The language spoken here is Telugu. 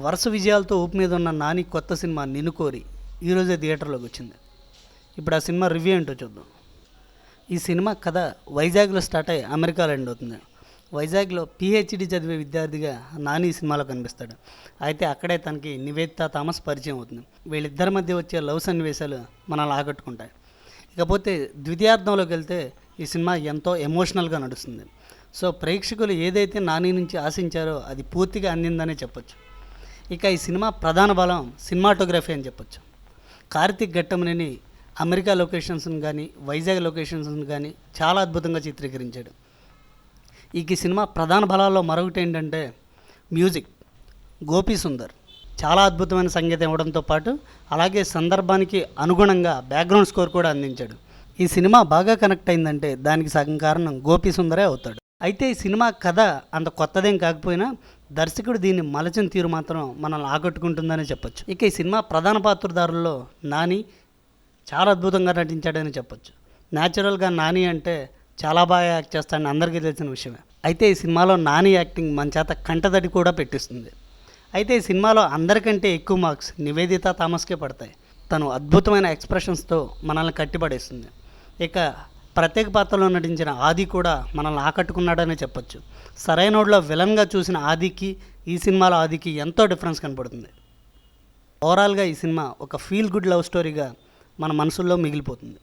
వరుస విజయాలతో ఊపు మీద ఉన్న నాని కొత్త సినిమా నిన్ను కోరి ఈరోజే థియేటర్లోకి వచ్చింది. ఇప్పుడు ఆ సినిమా రివ్యూ ఏంటో చూద్దాం. ఈ సినిమా కథ వైజాగ్లో స్టార్ట్ అయ్యి అమెరికాలో ఎండ్ అవుతుంది. వైజాగ్లో పిహెచ్డి చదివే విద్యార్థిగా నాని ఈ సినిమాలో కనిపిస్తాడు. అయితే అక్కడే తనకి నివేదిత థామస్ పరిచయం అవుతుంది. వీళ్ళిద్దరి మధ్య వచ్చే లవ్ సన్నివేశాలు మనల్ని ఆకట్టుకుంటాయి. ఇకపోతే ద్వితీయార్థంలోకి వెళ్తే ఈ సినిమా ఎంతో ఎమోషనల్గా నడుస్తుంది. సో ప్రేక్షకులు ఏదైతే నాని నుంచి ఆశించారో అది పూర్తిగా అందిందనే చెప్పొచ్చు. ఇక ఈ సినిమా ప్రధాన బలం సినిమాటోగ్రఫీ అని చెప్పొచ్చు. కార్తిక్ ఘట్టమనేని అమెరికా లొకేషన్స్ని కానీ వైజాగ్ లొకేషన్స్ని కానీ చాలా అద్భుతంగా చిత్రీకరించాడు. ఈ సినిమా ప్రధాన బలాల్లో మరొకటి ఏంటంటే మ్యూజిక్. గోపీ సుందర్ చాలా అద్భుతమైన సంగీతం ఇవ్వడంతో పాటు అలాగే సందర్భానికి అనుగుణంగా బ్యాక్గ్రౌండ్ స్కోర్ కూడా అందించాడు. ఈ సినిమా బాగా కనెక్ట్ అయిందంటే దానికి సగం కారణం గోపీ సుందరే అవుతాడు. అయితే ఈ సినిమా కథ అంత కొత్తదేం కాకపోయినా దర్శకుడు దీన్ని మలచిన తీరు మాత్రం మనల్ని ఆకట్టుకుంటుందని చెప్పొచ్చు. ఇక ఈ సినిమా ప్రధాన పాత్రధారుల్లో నాని చాలా అద్భుతంగా నటించాడని చెప్పొచ్చు. న్యాచురల్గా నాని అంటే చాలా బాగా యాక్ట్ చేస్తాడని అందరికీ తెలిసిన విషయమే. అయితే ఈ సినిమాలో నాని యాక్టింగ్ మన చేత కంటతడి కూడా పెట్టిస్తుంది. అయితే ఈ సినిమాలో అందరికంటే ఎక్కువ మార్క్స్ నివేదిత థామస్కే పడతాయి. తను అద్భుతమైన ఎక్స్ప్రెషన్స్తో మనల్ని కట్టిపడేస్తుంది. ఇక ప్రత్యేక పాత్రలో నటించిన ఆది కూడా మనల్ని ఆకట్టుకున్నాడనే చెప్పొచ్చు. సరైనోడ్లో విలన్గా చూసిన ఆదికి ఈ సినిమాలో ఆదికి ఎంతో డిఫరెన్స్ కనపడుతుంది. ఓవరాల్గా ఈ సినిమా ఒక ఫీల్ గుడ్ లవ్ స్టోరీగా మన మనసుల్లో మిగిలిపోతుంది.